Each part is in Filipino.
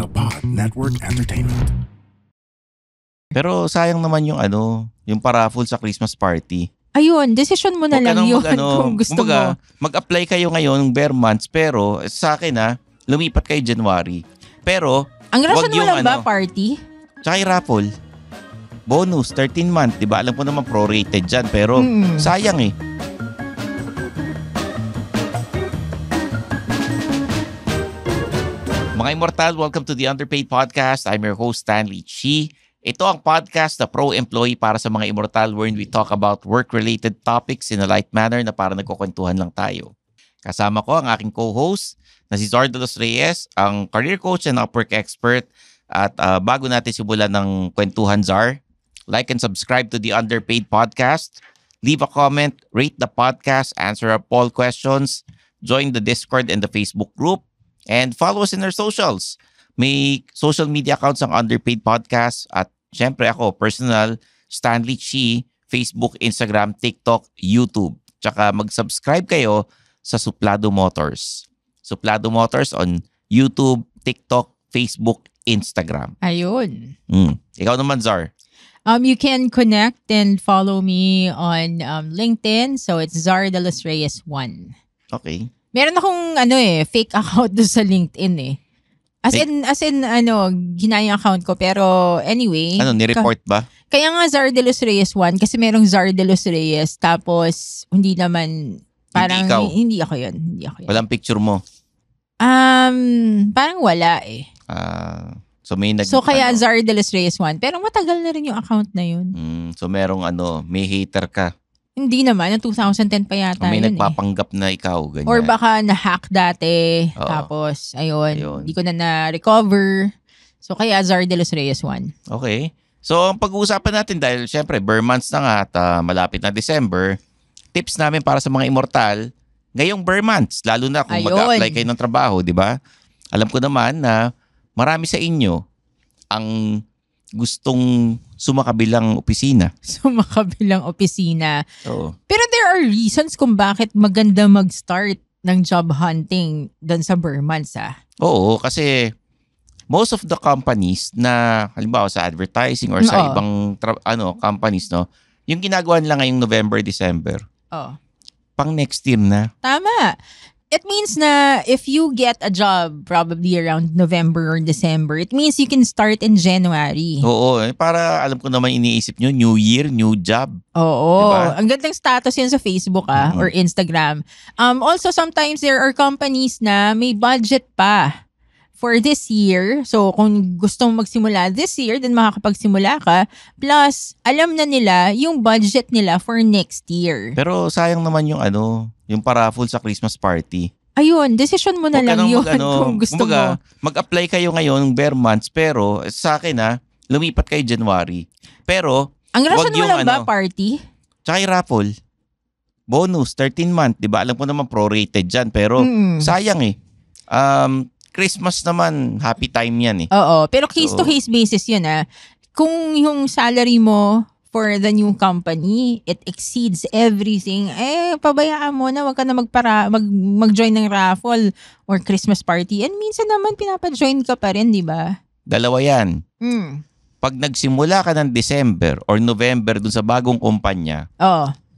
The Pod Network Entertainment. Pero sayang naman yung yung paraffol sa Christmas party. Ayun, decision mo na Huwag ka lang nang yun kung gusto mo. Mag-apply kayo ngayon bare months, pero sa akin lumipat kayo January. Pero Ang wag rason mo yung lang ba, party? Tsaka yung raffle. Bonus, 13 month, di ba? Alam ko naman prorated dyan, pero sayang eh. Mga Immortal, welcome to the Underpaid Podcast. I'm your host, Stanley Chi. Ito ang podcast na pro-employee para sa mga Immortal wherein we talk about work-related topics in a light manner na para nagkukwentuhan lang tayo. Kasama ko ang aking co-host na si Zar de los Reyes, ang career coach and Upwork expert. At bago natin simulan ng kwentuhan, Zar, like and subscribe to the Underpaid Podcast. Leave a comment, rate the podcast, answer our poll questions, join the Discord and the Facebook group, and follow us in our socials. May social media accounts ang Underpaid Podcast at syempre ako, personal, Stanley Chi, Facebook, Instagram, TikTok, YouTube. Tsaka mag-subscribe kayo sa Suplado Motors. Suplado Motors on YouTube, TikTok, Facebook, Instagram. Ayun. Ikaw naman, Zar. You can connect and follow me on LinkedIn. So it's Zar de los Reyes 1. Okay. Meron akong fake account doon sa LinkedIn eh. As in ginaya yung account ko. Pero anyway. Nireport ba? Kaya nga Zar de los Reyes 1 kasi merong Zar de los Reyes tapos hindi naman parang hindi ako yun. Walang picture mo? Parang wala eh. So kaya Zar de los Reyes 1. Pero matagal na rin yung account na yun. So merong may hater ka. Hindi naman. 2010 pa yata may yun nagpapanggap na ikaw. Ganyan. Or baka na-hack dati. Oo. Tapos, ayun. Hindi ko na-recover. So, kaya Zar de los Reyes 1. Okay. So, ang pag-uusapan natin dahil syempre, bare months na nga at malapit na December, tips namin para sa mga immortal, ngayong bare months, lalo na kung mag-apply kayo ng trabaho, di ba? Alam ko naman na marami sa inyo ang gustong sumakabilang opisina. Oo. Pero there are reasons kung bakit maganda mag-start ng job hunting doon sa bare months Oo, kasi most of the companies na halimbawa sa advertising or sa ibang companies, yung ginagawa nila ngayong November, December. Pang next year na. Tama. It means na if you get a job probably around November or December, it means you can start in January. Oo, para alam ko naman iniisip nyo, new year, new job. Oo. Diba? Ang gandang status yan sa Facebook or Instagram. Also, sometimes there are companies na may budget pa for this year. So, kung gusto mong magsimula this year, then makakapagsimula ka. Plus, alam na nila yung budget nila for next year. Pero sayang naman yung paraffol sa Christmas party. Ayun, decision mo na lang yun kung gusto mo. Mag-apply kayo ngayon bare months, pero sa akin lumipat kayo January. Pero, ang rason mo lang ba, party? Tsaka yung raffle. Bonus, 13 month, di ba? Alam ko naman prorated dyan, pero sayang eh. Christmas naman, happy time yan eh. Oo, pero case-to-case basis yun Kung yung salary mo for the new company, it exceeds everything, pabayaan mo na, wag ka na mag-join ng raffle or Christmas party. And minsan naman, pinapa-join ka pa rin, di ba? Dalawa yan. Pag nagsimula ka ng December or November dun sa bagong kumpanya,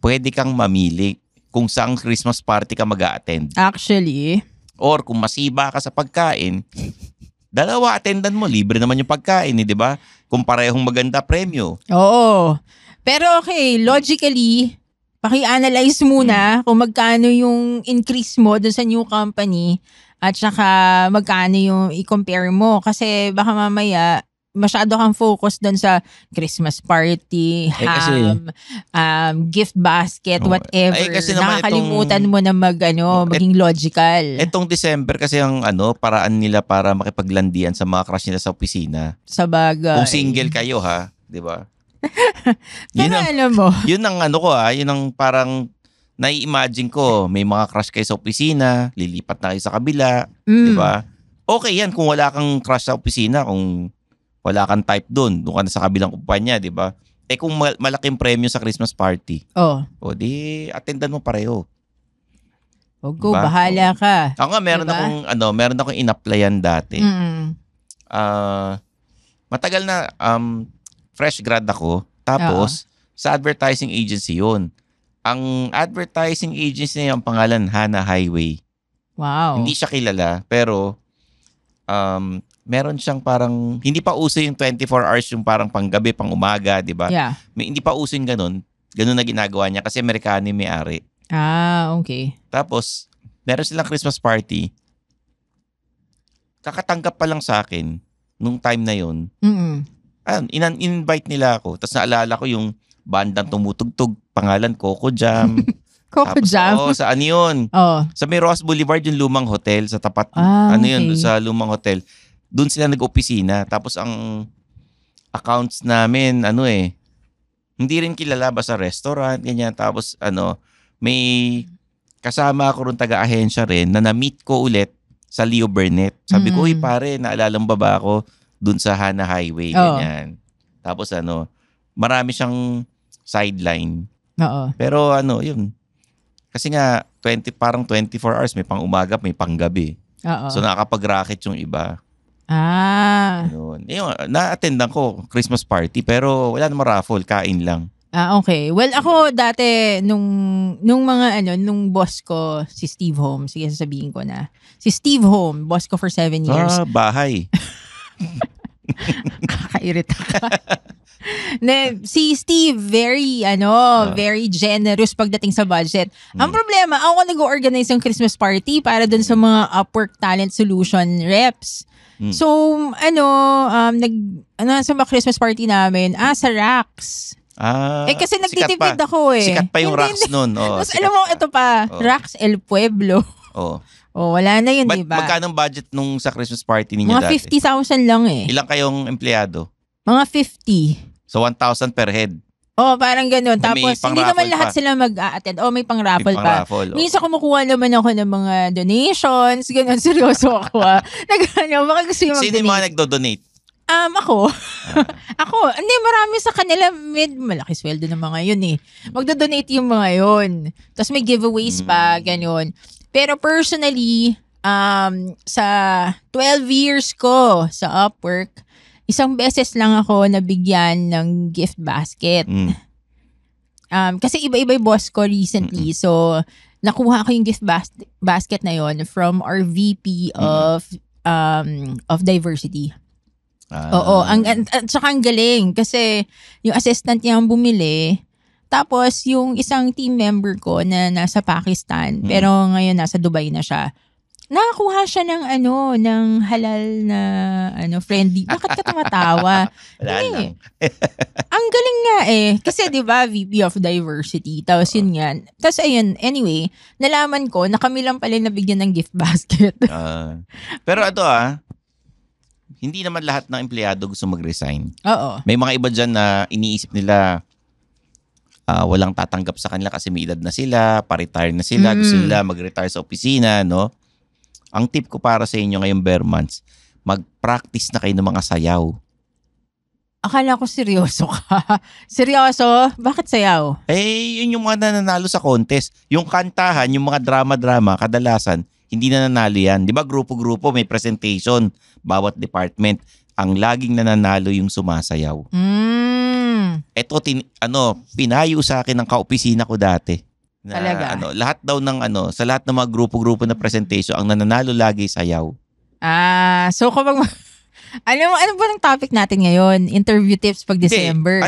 pwede kang mamili kung saang Christmas party ka mag-a-attend. Actually. Or kung masiba ka sa pagkain, dalawa attendan mo, libre naman yung pagkain, di ba? Kung parehong maganda premyo. Oo. Pero okay, logically, paki-analyze muna kung magkano yung increase mo dun sa new company at saka magkano yung i-compare mo. Kasi baka mamaya, masyado kang focus dun sa Christmas party, ham, gift basket, whatever. Kasi nakakalimutan mo na maging logical. Etong December kasi ang paraan nila para makipaglandian sa mga crush nila sa opisina. Sa bagay. Kung single kayo di ba? Pero alam mo. Yun ang yun ang parang nai-imagine ko, may mga crush kayo sa opisina, lilipat na kayo sa kabila, di ba? Okay yan kung wala kang crush sa opisina, kung wala kang type doon ka na sa kabilang kumpanya, di ba? Kung malaking premyo sa Christmas party, di attendan mo pareho. Go, bahala ka. Ako nga, meron akong in-applyan dati. matagal na, fresh grad ako. Tapos, sa advertising agency yun. Ang advertising agency niya, ang pangalan, Hana Highway. Wow. Hindi siya kilala, pero meron siyang parang, hindi pa uso yung 24 hours yung parang panggabi, pang umaga, di ba? Yeah. Hindi pa uso yung ganun. Ganun na ginagawa niya kasi Amerikano yung may-ari. Okay. Tapos, meron silang Christmas party. Kakatanggap pa lang sa akin nung time na yun. In-invite nila ako. Tapos naalala ko yung bandang tumutugtog, pangalan Coco Jam. Coco Tapos, Jam? saan yun? Sa may Ross Boulevard, yung lumang hotel, sa tapat, yun, sa lumang hotel. Doon sila nag-opisina. Tapos ang accounts namin, hindi rin kilala ba sa restaurant, ganyan. Tapos may kasama ako rin taga-ahensya rin na na-meet ko ulit sa Leo Burnett. Sabi ko, uy pare, naalala mo ba ako doon sa Hana Highway, ganyan. Tapos marami siyang sideline. Pero yun. Kasi nga, parang 24 hours, may pang umaga, may pang gabi. So nakakapag-racket yung iba. Yun. Na-attendan ko Christmas party pero wala namang raffle, kain lang. Okay. Well, ako dati nung mga nung boss ko si Steve Home, sige sasabihin ko na. Si Steve Home, boss ko for 7 years. Bahay. Kakairita ka. Si Steve, very generous pagdating sa budget. Ang problema, ako nag-organize ng Christmas party para dun sa mga Upwork Talent Solution reps. So, sa mga Christmas party namin, sa Rax. Kasi nagtitipid ako eh. Sikat pa yung Rax nun. Tapos alam mo, ito pa, Rax El Pueblo. Wala na yun, diba? Magkano ang budget nung sa Christmas party ninyo dati? Mga 50,000 lang eh. Ilang kayong empleyado? Mga 50. So 1,000 per head. Parang ganun. Tapos hindi naman lahat sila mag-a-attend. May pang-raffle pa. Minsan kumukuha naman ako ng mga donations. Ganun, seryoso ako. Baka gusto yung mag-donate. Sino yung mga nagdo-donate? Ako. Hindi, marami sa kanila. Malaki sweldo ng mga yun eh. Magdo-donate yung mga yun. Tapos may giveaways pa, ganun. Pero personally, sa 12 years ko sa Upwork, isang beses lang ako nabigyan ng gift basket. Kasi iba-iba yung boss ko recently. So, nakuha ko yung gift basket na yon from our VP of diversity. At saka ang galing. Kasi yung assistant niya ang bumili. Tapos, yung isang team member ko na nasa Pakistan, pero ngayon nasa Dubai na siya, nakakuha siya ng ng halal na friendly. Bakit ka tumatawa? Lang. Ang galing nga eh. Kasi 'di ba VP of diversity. Tapos yun nga. Tapos ayun, anyway, nalaman ko na kami lang pala nabigyan ng gift basket. Pero hindi naman lahat ng empleyado gusto mag-resign. May mga iba dyan na iniisip nila walang tatanggap sa kanila kasi may edad na sila, pa-retire na sila, gusto nila mag-retire sa opisina, no? Ang tip ko para sa inyo ngayong bare months, mag-practice na kayo ng mga sayaw. Akala ko seryoso ka. Seryoso? Bakit sayaw? Yun yung mga nananalo sa contest. Yung kantahan, yung mga drama-drama, kadalasan, hindi nananalo yan. Di ba grupo-grupo, may presentation, bawat department. Ang laging nananalo yung sumasayaw. Ito, pinayo sa akin ng kaopisina ko dati. Na, talaga? Lahat daw ng sa lahat ng mga grupo-grupo na presentation, ang nananalo lagi sayaw. So kapag ano ba ang topic natin ngayon? Interview tips pag December.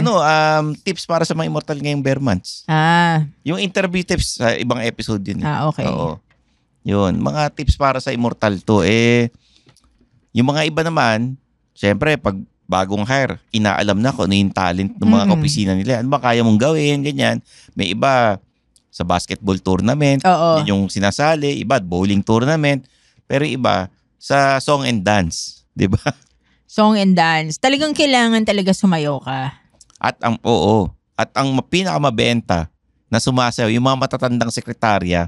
Tips para sa mga immortal ngayong bare months. Yung interview tips sa ibang episode yun. Okay. Oo. Yun, mga tips para sa immortal to. Yung mga iba naman, syempre pag bagong hire, inaalam na kung ano yung talent ng mga opisina nila. Ano ba kaya mong gawin, ganyan. May iba sa basketball tournament, yun yung sinasali, iba bowling tournament, pero iba sa song and dance, 'di ba? Song and dance. Talagang kailangan talaga sumayaw ka. At ang pinakamabenta na sumasayaw yung mga matatandang sekretarya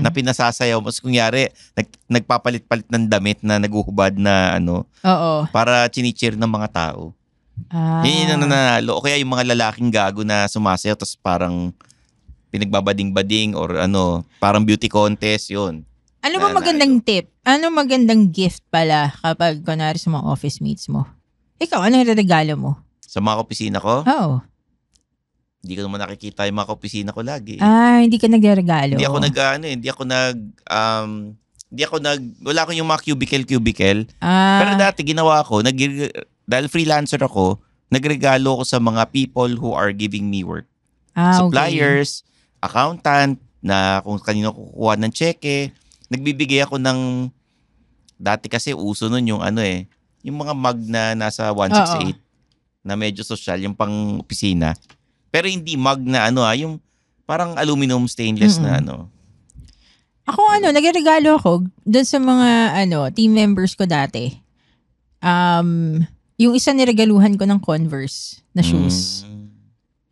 na pinasasayaw, mas kunyari nagpapalit-palit ng damit na naguhubad na para chinicheer ng mga tao. Yun yung nananalo. O kaya yung mga lalaking gago na sumasayaw tapos parang pinagbabading-bading or parang beauty contest, yun. Ano ba magandang tip? Ano magandang gift pala kapag kunwari sa mga office mates mo? Ikaw, ano yung regalo mo? Sa mga opisina ko, Oo. hindi ko naman nakikita yung mga opisina ko lagi. Hindi ka nagregalo. Hindi ako wala akong yung mga cubicle. Pero dati ginawa ko, dahil freelancer ako, nagregalo ko sa mga people who are giving me work. Suppliers, accountant, na kung kanino kukuha ng cheque. Nagbibigay ako ng, dati kasi uso nun yung yung mga mug na nasa 168 na medyo social, yung pang opisina. Pero hindi mug na yung parang aluminum stainless na Ako nagregalo ako doon sa mga team members ko dati. Yung isa niregaluhan ko ng Converse na shoes.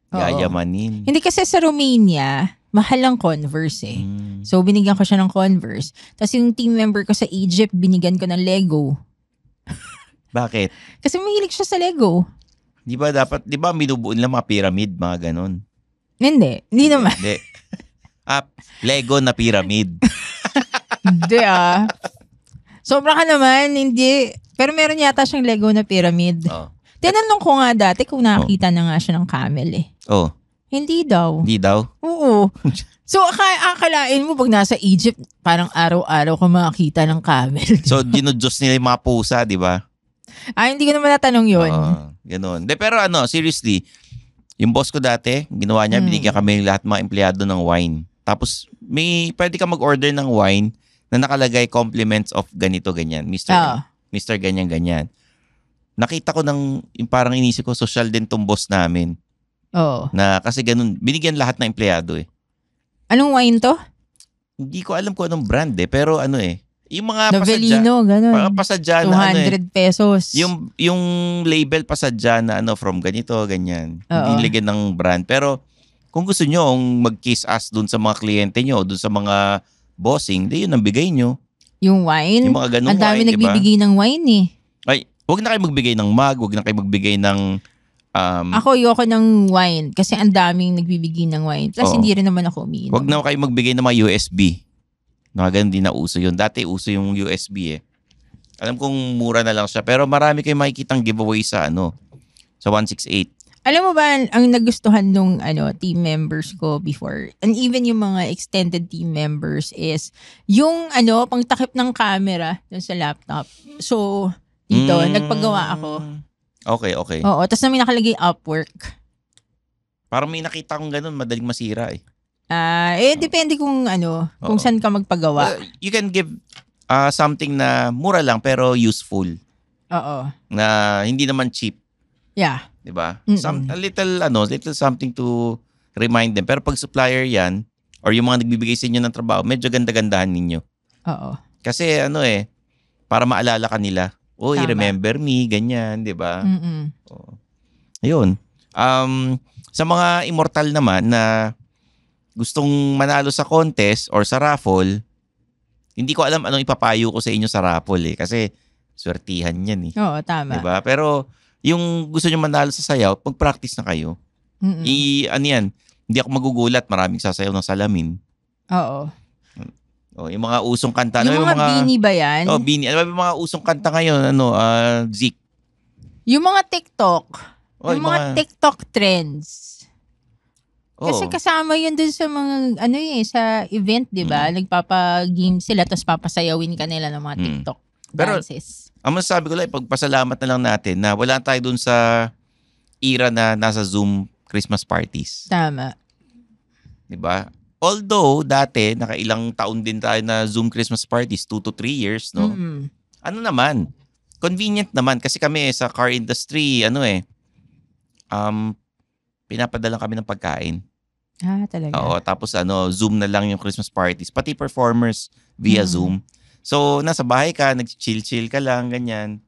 Yayamanin. Hindi kasi sa Romania, mahal ang Converse eh. So binigyan ko siya ng Converse. Tapos yung team member ko sa Egypt, binigyan ko ng Lego. Bakit? Kasi mahilig siya sa Lego. Di ba binubuo nila mga pyramid, mga ganon? Hindi naman. Hindi. Lego na pyramid. Hindi Sobra ka naman, hindi. Pero meron yata siyang Lego na pyramid. Tinanong ko nga dati kung nakakita na nga siya ng camel eh. Hindi daw. Hindi daw? Oo. So, akalain mo pag nasa Egypt, parang araw-araw ka makakita ng camel. So, dinudiyos nila yung mga pusa, di ba? Hindi ko naman natanong yun. Ganun. Pero seriously, yung boss ko dati, ginawa niya, binigyan kami lahat mga empleyado ng wine. Tapos, pwede ka mag-order ng wine na nakalagay compliments of ganito, ganyan. Mr. Ganyan, ganyan. Nakita ko yung parang inisip ko, social din tong boss namin. Na kasi ganun, binigyan lahat ng empleyado eh. Anong wine to? Hindi ko alam kung anong brand pero yung mga Novelino, ganun. Mga pasadya na 200 pesos. Yung label pasadya na from ganito, ganyan. Hindi ligyan ng brand. Pero kung gusto nyo mag-kiss ass dun sa mga kliyente nyo, dun sa mga bossing, di yun ang bigay nyo. Yung wine? Yung mga ganung wine, ang dami nagbibigay ng wine eh. Ay, huwag na kayo magbigay ng mug, huwag na kayo magbigay ng ako ayoko ng wine kasi ang daming nagbibigay ng wine. Plus hindi rin naman ako umiinom. Huwag na kayo magbigay ng mga USB. Ganun din na uso yun. Dati uso yung USB eh. Alam kong mura na lang siya pero marami kayong makikitang giveaway sa 168. Alam mo ba ang nagustuhan nung team members ko before and even yung mga extended team members is yung pang takip ng camera dun sa laptop. So dito nagpagawa ako. Okay. Oo, tapos namin nakalagay Upwork. Parang may nakita kong ganun, madaling masira eh. Depende kung kung saan ka magpagawa. You can give something na mura lang pero useful. Oo. Na hindi naman cheap. Yeah. 'Di ba? Little something to remind them. Pero pag supplier 'yan or yung mga nagbibigay sa inyo ng trabaho, medyo ganda-gandahan ninyo. Oo. Kasi para maalala ka nila. Remember me, ganyan, 'di ba? Ayun. Sa mga immortal naman na gustong manalo sa contest or sa raffle, hindi ko alam anong ipapayo ko sa inyo sa raffle eh. Kasi swertihan yan eh. Oo, tama. Diba? Pero yung gusto nyo manalo sa sayaw, mag-practice na kayo. Hindi ako magugulat, maraming sasayaw ng salamin. Oo. Yung mga usong kanta. Yung mga Bini ba yan? Bini. Ano ba yung mga usong kanta ngayon? Zik. Yung mga TikTok. Yung mga TikTok trends. Kasi kasama yun dun sa mga, sa event, di ba? Nagpapagame sila, tapos papasayawin ka nila ng mga TikTok dances. Ang masasabi ko lang, pagpasalamat na lang natin na wala tayo dun sa era na nasa Zoom Christmas parties. Tama. Di ba? Although, dati, nakailang taon din tayo na Zoom Christmas parties, 2 to 3 years, no? Ano naman? Convenient naman kasi kami sa car industry, pinapadalan kami ng pagkain. Talaga? Oo, tapos Zoom na lang yung Christmas parties. Pati performers via Zoom. So, nasa bahay ka, nag-chill-chill ka lang, ganyan.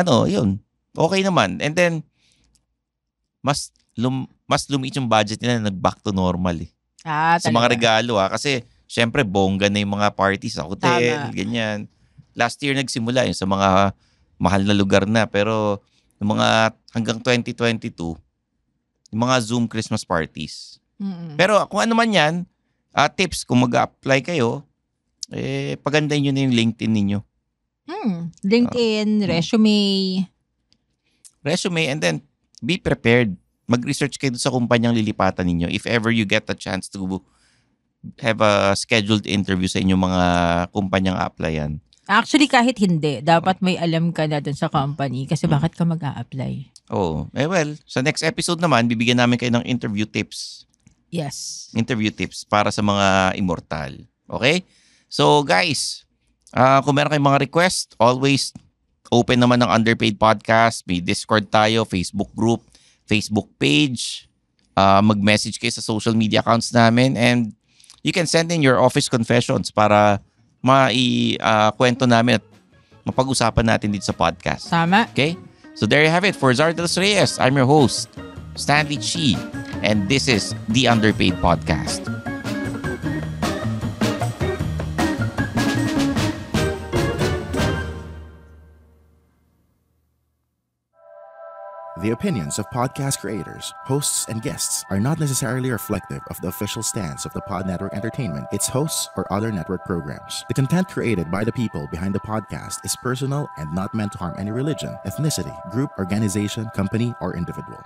Yun. Okay naman. And then, mas lumiit yung budget nila na nag-back to normal eh. Sa mga regalo kasi syempre bongga na yung mga parties sa hotel, ganyan. Last year nagsimula yun sa mga mahal na lugar na pero yung mga hanggang 2022, yung mga Zoom Christmas parties. Pero kung ano man yan, tips kung mag-apply kayo, pagandahin nyo na yung LinkedIn ninyo. LinkedIn, resume, And then, be prepared. Mag-research kayo sa kumpanyang lilipatan ninyo. If ever you get a chance to have a scheduled interview sa inyong mga kumpanyang applyan. Actually, kahit hindi, dapat may alam ka na dun sa company kasi bakit ka mag-a-apply. Sa next episode naman, bibigyan namin kayo ng interview tips. Yes. Interview tips para sa mga immortal. Okay? So, guys, kung meron kayong mga request, always open naman ng Underpaid Podcast. May Discord tayo, Facebook group, Facebook page. Mag-message kayo sa social media accounts namin and you can send in your office confessions para kwento namin at mapag-usapan natin dito sa podcast. Tama. Okay? So there you have it. For Zardos Reyes, I'm your host, Stanley Chi, and this is the Underpaid Podcast. The opinions of podcast creators, hosts, and guests are not necessarily reflective of the official stance of the Pod Network Entertainment, its hosts, or other network programs. The content created by the people behind the podcast is personal and not meant to harm any religion, ethnicity, group, organization, company, or individual.